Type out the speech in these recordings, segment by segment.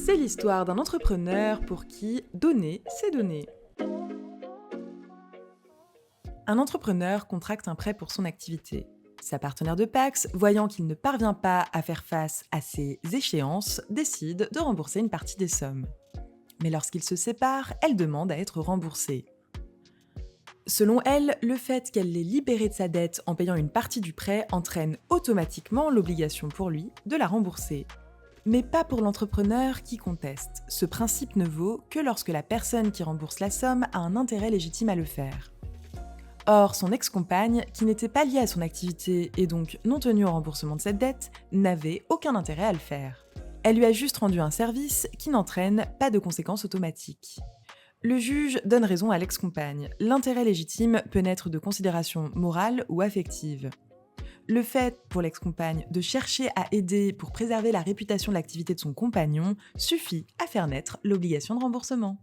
C'est l'histoire d'un entrepreneur pour qui donner, c'est donner. Un entrepreneur contracte un prêt pour son activité. Sa partenaire de Pax, voyant qu'il ne parvient pas à faire face à ses échéances, décide de rembourser une partie des sommes. Mais lorsqu'ils se séparent, elle demande à être remboursée. Selon elle, le fait qu'elle l'ait libérée de sa dette en payant une partie du prêt entraîne automatiquement l'obligation pour lui de la rembourser. Mais pas pour l'entrepreneur qui conteste. Ce principe ne vaut que lorsque la personne qui rembourse la somme a un intérêt légitime à le faire. Or, son ex-compagne, qui n'était pas liée à son activité et donc non tenue au remboursement de cette dette, n'avait aucun intérêt à le faire. Elle lui a juste rendu un service qui n'entraîne pas de conséquences automatiques. Le juge donne raison à l'ex-compagne. L'intérêt légitime peut naître de considérations morales ou affectives. Le fait, pour l'ex-compagne, de chercher à aider pour préserver la réputation de l'activité de son compagnon suffit à faire naître l'obligation de remboursement.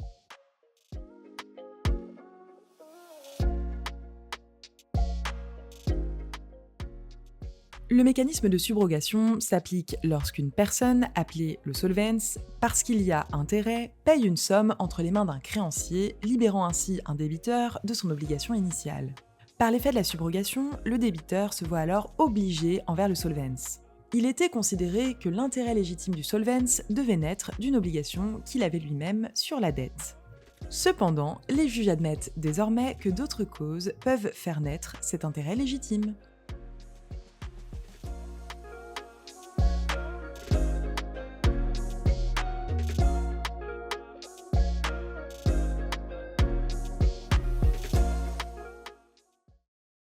Le mécanisme de subrogation s'applique lorsqu'une personne, appelée le solvens, parce qu'il y a intérêt, paye une somme entre les mains d'un créancier, libérant ainsi un débiteur de son obligation initiale. Par l'effet de la subrogation, le débiteur se voit alors obligé envers le solvens. Il était considéré que l'intérêt légitime du solvens devait naître d'une obligation qu'il avait lui-même sur la dette. Cependant, les juges admettent désormais que d'autres causes peuvent faire naître cet intérêt légitime.